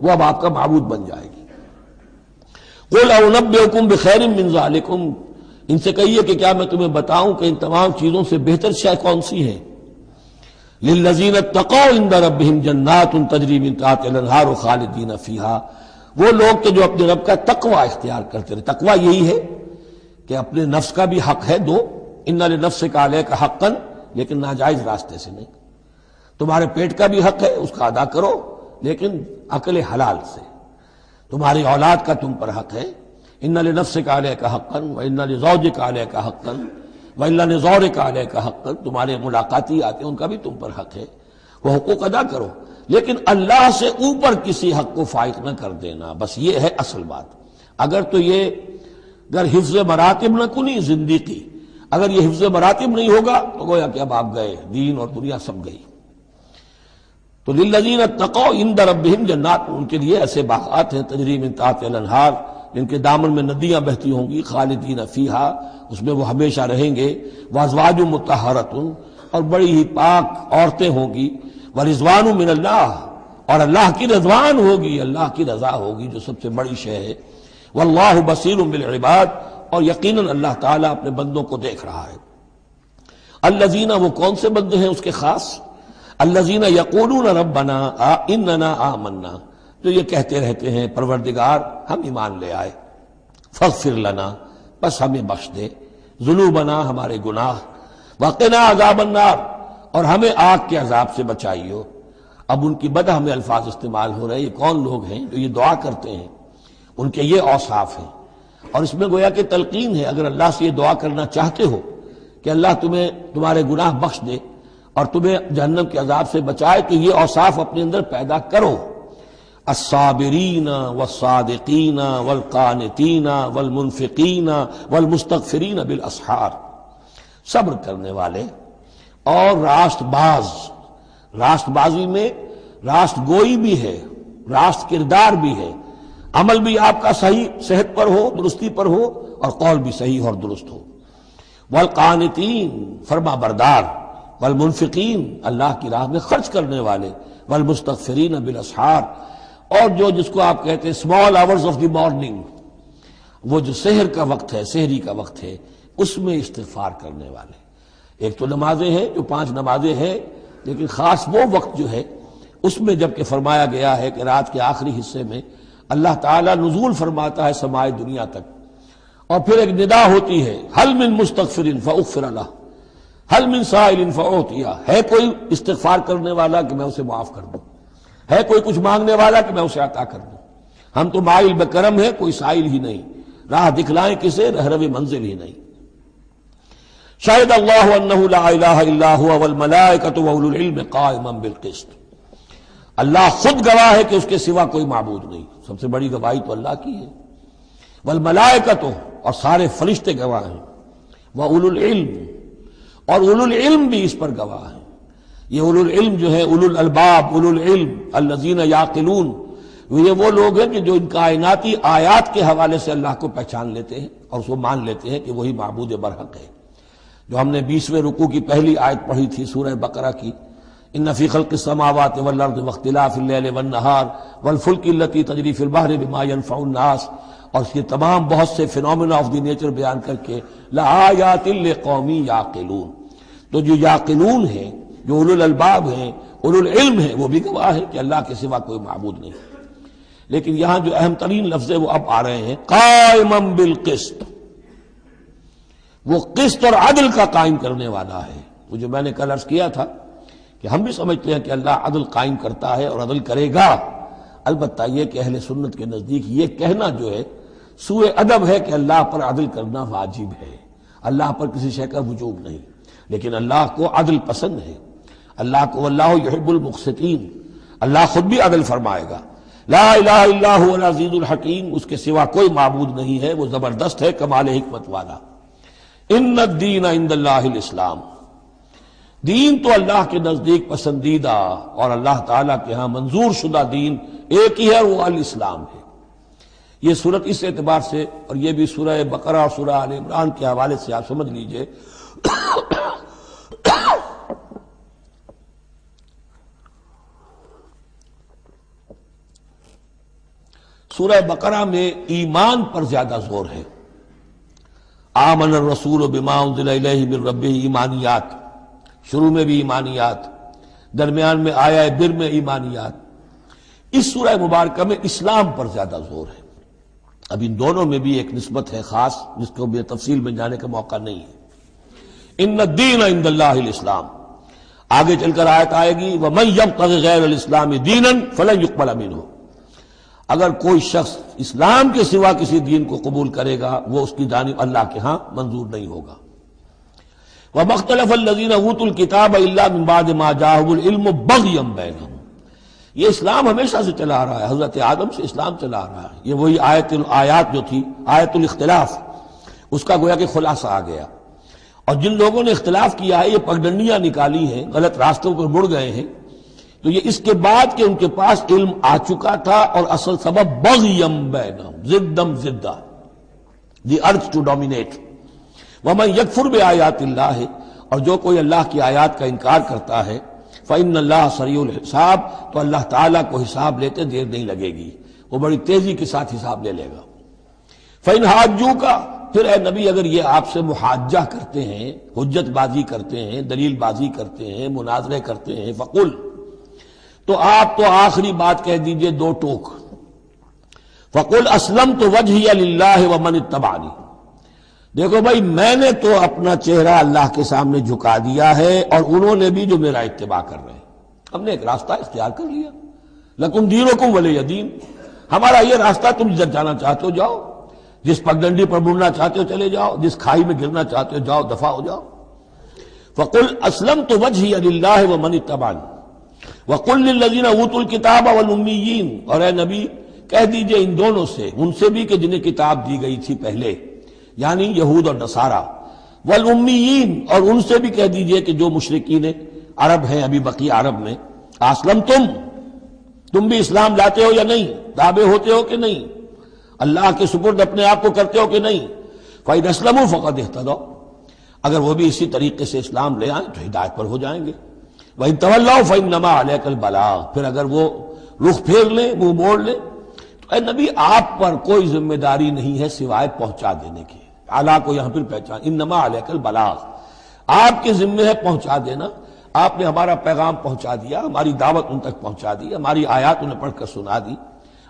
وہ اب آپ کا معبود بن جائے گی۔ قل انبئکم بخیر من ذالکم، ان سے کہیے کہ کیا میں تمہیں بتاؤں کہ ان تمام چیزوں سے بہتر شے کون سی ہے؟ للذین اتقوا عند ربہم جنات تجری من تحتہا الانہار خالدین فیہا، وہ لوگ کہ جو اپنے رب کا تقوی اختیار کرتے رہے۔ تقوی یہی ہے کہ اپنے نفس کا بھی حق ہے دو، ان لنفسک علیک حقا، لیکن ناجائز راستے سے نہیں۔ تمہارے پیٹ کا بھی حق ہے، اس کا ادا کرو، لیکن عقل حلال سے۔ تمہاری اولاد کا تم پر حق ہے، ان لنفسک علیک حقا وان لزوجک علیک حقا وان لزورک علیک حقا، تمہارے ملاقاتی آتے ہیں ان کا بھی تم پر حق ہے، وہ حقوق ادا کرو، لیکن اللہ سے اوپر کسی حق کو فائق نہ کر دینا، بس یہ ہے اصل بات۔ اگر تو یہ اگر حفظ مراتب نہ کنی زندگی، اگر یہ حفظ مراتب نہیں ہوگا تو گویا کہ اب آپ گئے، دین اور دنیا سب گئی۔ تو للذین اتقوا عند ربہم جنات، ان کے لیے ایسے باغات ہیں تجری من تحتہا الانہار، جن کے دامن میں ندیاں بہتی ہوں گی، خالدین فیہا، اس میں وہ ہمیشہ رہیں گے، وازواج مطہرۃ، اور بڑی ہی پاک عورتیں ہوں گی، ورضوان من اللہ، اور اللہ کی رضوان ہوگی، اللہ کی رضا ہوگی جو سب سے بڑی شے ہے، واللہ بصیر بالعباد، اور یقیناً اللہ تعالیٰ اپنے بندوں کو دیکھ رہا ہے۔ الذین، وہ کون سے بندے ہیں اس کے خاص؟ الذین یقولون ربنا اننا آمنا، جو یہ کہتے رہتے ہیں پروردگار ہم ایمان لے آئے، فاغفر لنا، بس ہمیں بخش دے، ذنوبنا، ہمارے گناہ، وقنا عذاب النار، اور ہمیں آگ کے عذاب سے بچائیو۔ اب ان کی بدہ میں الفاظ استعمال ہو رہے ہیں، یہ کون لوگ ہیں جو یہ دعا کرتے ہیں؟ ان کے یہ اوصاف ہیں، اور اس میں گویا کہ تلقین ہے، اگر اللہ سے یہ دعا کرنا چاہتے ہو کہ اللہ تمہیں تمہارے گناہ بخش دے اور تمہیں جہنم کے عذاب سے بچائے، تو یہ اوصاف اپنے اندر پیدا کرو۔ الصابرین والصادقین والقانتین والمنفقین والمستغفرین بالاسحار، صبر کرنے والے اور راست باز۔ راست بازی میں راست گوئی بھی ہے، راست کردار بھی ہے، عمل بھی آپ کا صحیح صحت پر ہو، درستی پر ہو، اور قول بھی صحیح اور درست ہو۔ والقانتین، فرما بردار، والمنفقین، اللہ کی راہ میں خرچ کرنے والے، والمستغفرین بالاسحار، اور جو جس کو آپ کہتے ہیں small hours of the morning, وہ جو سحر کا وقت ہے، سحری کا وقت ہے، اس میں استغفار کرنے والے۔ ایک تو نمازیں ہیں جو 5 نمازیں ہیں، لیکن خاص وہ وقت جو ہے اس میں جب کہ فرمایا گیا ہے کہ رات کے آخری حصے میں اللہ تعالیٰ نزول فرماتا ہے سمائے دنیا تک، اور پھر ایک ندا ہوتی ہے، حل من مستغفر فاغفر لہ، حل من سائل فاعطیہ، ہے کوئی استغفار کرنے والا کہ میں اسے معاف کر دوں، ہے کوئی کچھ مانگنے والا کہ میں اسے عطا کر دوں۔ ہم تو مائل بکرم ہے، کوئی سائل ہی نہیں، راہ دکھلائیں کسے، رہرو منزل ہی نہیں۔ شہد اللہ انہ لا الہ الا هو والملائکۃ واولو العلم قائما بالقسط، اللہ خود گواہ ہے کہ اس کے سوا کوئی معبود نہیں، سب سے بڑی گواہی تو اللہ کی ہے، والملائکۃ، اور سارے فرشتے گواہ ہیں، واولو العلم، اور اولو العلم بھی اس پر گواہ ہیں۔ یہ اولو العلم جو ہے، اولو الالباب، اولو العلم الذین یعقلون، یہ وہ لوگ ہیں کہ جو ان کائناتی آیات کے حوالے سے اللہ کو پہچان لیتے ہیں اور اس کو مان لیتے ہیں کہ وہی معبود برحق ہے۔ جو ہم نے 20ویں رکوع کی پہلی آیت پڑھی تھی سورہ بقرہ کی، ان فی خلق السماوات والارض واختلاف اللیل والنہار والفلک التی تجری فی البحر بما ینفع الناس، اور اس کے تمام بہت سے فینومینا آف دی نیچر بیان کر کے لآیات لقوم یعقلون، تو جو یعقلون ہیں، جو اولو الالباب ہیں، اولو العلم ہیں، وہ بھی گواہ ہیں کہ اللہ کے سوا کوئی معبود نہیں۔ لیکن یہاں جو اہم ترین لفظ ہے وہ اب آ رہے ہیں، قائما بالقسط، وہ قسط اور عدل کا قائم کرنے والا ہے۔ وہ جو میں نے کل عرض کیا تھا کہ ہم بھی سمجھتے ہیں کہ اللہ عدل قائم کرتا ہے اور عدل کرے گا، البتہ یہ کہ اہل سنت کے نزدیک یہ کہنا جو ہے سوء ادب ہے کہ اللہ پر عدل کرنا واجب ہے، اللہ پر کسی شے کا وجوب نہیں، لیکن اللہ کو عدل پسند ہے، اللہ کو واللہ یحب المقسطین، اللہ خود بھی عدل فرمائے گا۔ لا الہ الا هو العزیز الحکیم، اس کے سوا کوئی معبود نہیں ہے، وہ زبردست ہے، کمال حکمت والا۔ ان الدین عند اللہ الاسلام، دین تو اللہ کے نزدیک پسندیدہ اور اللہ تعالیٰ کے ہاں منظور شدہ دین ایک ہی ہے، وہ الاسلام ہے۔ یہ صورت اس اعتبار سے، اور یہ بھی سورہ بقرہ اور سورہ آل عمران کے حوالے سے آپ سمجھ لیجئے سورہ بقرہ میں ایمان پر زیادہ زور ہے. آمن الرسول بما انزل الیہ من ربہ، ایمانیات، شروع میں بھی ایمانیات، درمیان میں آیا بر میں ایمانیات. اس سورہ مبارکہ میں اسلام پر زیادہ زور ہے. اب ان دونوں میں بھی ایک نسبت ہے خاص جس کو بھی تفصیل میں جانے کا موقع نہیں ہے. ان الدین عند اللہ الاسلام، آگے چل کر آیت آئے گی وَمَن يَبْتَغِ غَيْرَ الْإِسْلَامِ دِينًا فَلَن يُقْبَلَ مِنْهُ، اگر کوئی شخص اسلام کے سوا کسی دین کو قبول کرے گا وہ اس کی جانب اللہ کے ہاں منظور نہیں ہوگا. وَمَا اخْتَلَفَ الَّذِينَ أُوتُوا الْكِتَابَ إِلَّا مِن بَعْدِ مَا جَاءَهُمُ الْعِلْمُ بَغْيًا بَيْنَهُمْ. یہ اسلام ہمیشہ سے چلا آ رہا ہے، حضرت آدم سے اسلام چلا آ رہا ہے. یہ وہی آیات جو تھی آیت الاختلاف، اس کا گویا کہ خلاصہ آ گیا. اور جن لوگوں نے اختلاف کیا ہے، یہ پگڈنڈیاں نکالی ہیں، غلط راستوں پر مڑ گئے ہیں، تو یہ اس کے بعد کہ ان کے پاس علم آ چکا تھا، اور اصل سبب بغیم بینہم، ضدم ضدہ، دی ارتھ ٹو ڈومینیٹ. ومن یکفر بآیات اللہ، اور جو کوئی اللہ کی آیات کا انکار کرتا ہے، فإن اللہ سریع الحساب، تو اللہ تعالیٰ کو حساب لیتے دیر نہیں لگے گی، وہ بڑی تیزی کے ساتھ حساب لے لے گا. فإن حاجوک، پھر اے نبی اگر یہ آپ سے محاجہ کرتے ہیں، حجت بازی کرتے ہیں، دلیل بازی کرتے ہیں، مناظرے کرتے ہیں، فقل، تو آپ تو آخری بات کہہ دیجئے دو ٹوک. فقل اسلمت وجہی للہ ومن اتبعنی، دیکھو بھائی میں نے تو اپنا چہرہ اللہ کے سامنے جھکا دیا ہے اور انہوں نے بھی جو میرا اتباع کر رہے ہیں. ہم نے ایک راستہ اختیار کر لیا. لکم دینکم ولی دین، ہمارا یہ راستہ، تم جب جانا چاہتے ہو جاؤ، جس پگڈنڈی پر مڑنا چاہتے ہو چلے جاؤ، جس کھائی میں گرنا چاہتے ہو جاؤ، دفع ہو جاؤ. فقل اسلمت وجہی للہ ومن اتبعنی وقل للذین اوتوا الکتاب والامیین، اور اے نبی کہہ دیجئے ان دونوں سے، ان سے بھی کہ جنہیں کتاب دی گئی تھی پہلے، یعنی یہود اور نصارہ، والامیین، اور ان سے بھی کہہ دیجئے کہ جو مشرکین عرب ہیں ابھی بقی عرب میں، اسلمتم، تم بھی اسلام لاتے ہو یا نہیں، تابع ہوتے ہو کہ نہیں، اللہ کے سپرد اپنے آپ کو کرتے ہو کہ نہیں. فَإِنْ أَسْلَمُوا فَقَدِ اهْتَدَوْا، اگر وہ بھی اسی طریقے سے اسلام لے آئیں تو ہدایت پر ہو جائیں گے. وَإِنْ تَوَلَّوْا فَإِنَّمَا عَلَيْكَ الْبَلَاغُ، پھر اگر وہ رخ پھیر لیں، منہ موڑ لیں، تو اے نبی آپ پر کوئی ذمہ داری نہیں ہے سوائے پہنچا دینے کی. اعلیٰ کو یہاں پھر پہچان، انما علیک البلاغ، آپ کے ذمہ ہے پہنچا دینا. آپ نے ہمارا پیغام پہنچا دیا، ہماری دعوت ان تک پہنچا دی، ہماری آیات انہیں پڑھ کر سنا دی.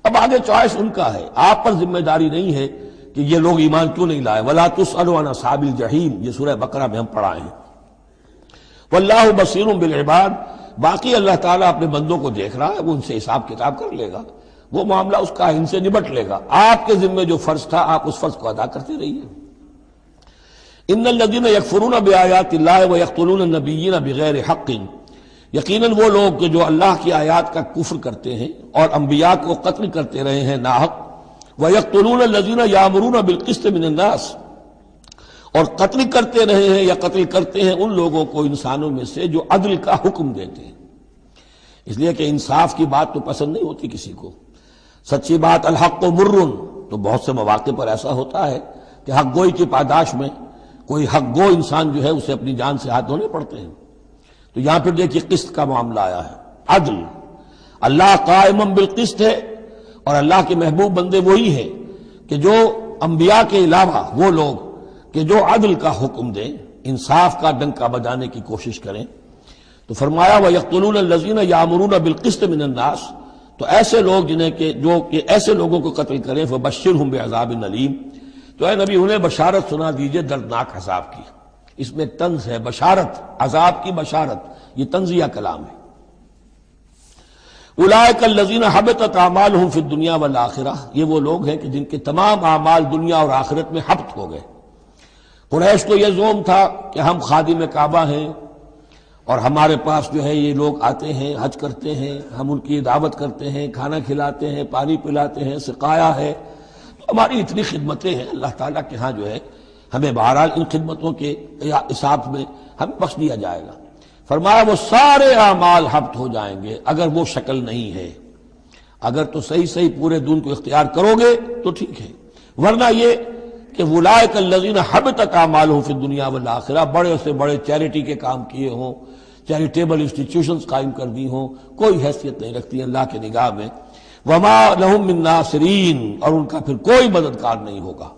اب آگے چوائس ان کا ہے، آپ پر ذمہ داری نہیں ہے کہ یہ لوگ ایمان کیوں نہیں لائے. ولا تسألوا عن اصحاب الجحیم، یہ سورہ بقرہ میں ہم پڑھائے ہیں. واللہ بصیر بالعباد، باقی اللہ تعالیٰ اپنے بندوں کو دیکھ رہا ہے، وہ ان سے حساب کتاب کر لے گا، وہ معاملہ اس کا ان سے نبٹ لے گا. آپ کے ذمہ جو فرض تھا آپ اس فرض کو ادا کرتے رہیے. ان الذین یکفرون بآیات اللہ ویقتلون النبیین بغیر حق، یقیناً وہ لوگ کہ جو اللہ کی آیات کا کفر کرتے ہیں اور انبیاء کو قتل کرتے رہے ہیں ناحق، ویقتلون الذین یامرون بالقسط من الناس، اور قتل کرتے رہے ہیں یا قتل کرتے ہیں ان لوگوں کو انسانوں میں سے جو عدل کا حکم دیتے ہیں. اس لیے کہ انصاف کی بات تو پسند نہیں ہوتی کسی کو. سچی بات الحق مر، تو بہت سے مواقع پر ایسا ہوتا ہے کہ حق گوئی کی پاداش میں کوئی حق گو انسان جو ہے اسے اپنی جان سے ہاتھ دھونے پڑتے ہیں. تو یہاں پھر دیکھیے قسط کا معاملہ آیا ہے، عدل. اللہ قائم بالقسط ہے، اور اللہ کے محبوب بندے وہی ہیں کہ جو انبیاء کے علاوہ وہ لوگ کہ جو عدل کا حکم دیں، انصاف کا ڈنکا بجانے کی کوشش کریں. تو فرمایا وَيَقْتُلُونَ الَّذِينَ يَأْمُرُونَ بِالْقِسْطِ مِنَ النَّاسِ، تو ایسے لوگ جنہیں کہ جو کہ ایسے لوگوں کو قتل کریں، فَبَشِّرْهُمْ بِعَذَابٍ أَلِيمٍ، تو اے نبی انہیں بشارت سنا دیجئے دردناک عذاب کی. اس میں طنز ہے، بشارت، عذاب کی بشارت، یہ طنزیہ کلام ہے. اولئک الذین حبطت اعمالهم فی الدنیا والآخرہ، یہ وہ لوگ ہیں کہ جن کے تمام اعمال دنیا اور آخرت میں حبط ہو گئے. قریش کو یہ زوم تھا کہ ہم خادم کعبہ ہیں اور ہمارے پاس جو ہے یہ لوگ آتے ہیں، حج کرتے ہیں، ہم ان کی دعوت کرتے ہیں، کھانا کھلاتے ہیں، پانی پلاتے ہیں، سقایا ہے، ہماری اتنی خدمتیں ہیں، اللہ تعالیٰ کے ہاں جو ہے ہمیں بہرحال ان خدمتوں کے حساب میں ہم بخش دیا جائے گا. فرمایا وہ سارے اعمال حبط ہو جائیں گے اگر وہ شکل نہیں ہے. اگر تو صحیح پورے دین کو اختیار کرو گے تو ٹھیک ہے، ورنہ یہ کہ اولئک الذین حبطت اعمالهم فی الدنیا والآخرہ، بڑے سے بڑے چیریٹی کے کام کیے ہوں، چیریٹیبل انسٹیٹیوشنز قائم کر دی ہوں، کوئی حیثیت نہیں رکھتی اللہ کے نگاہ میں. وما لہم من ناصرین، اور ان کا پھر کوئی مددگار نہیں ہوگا۔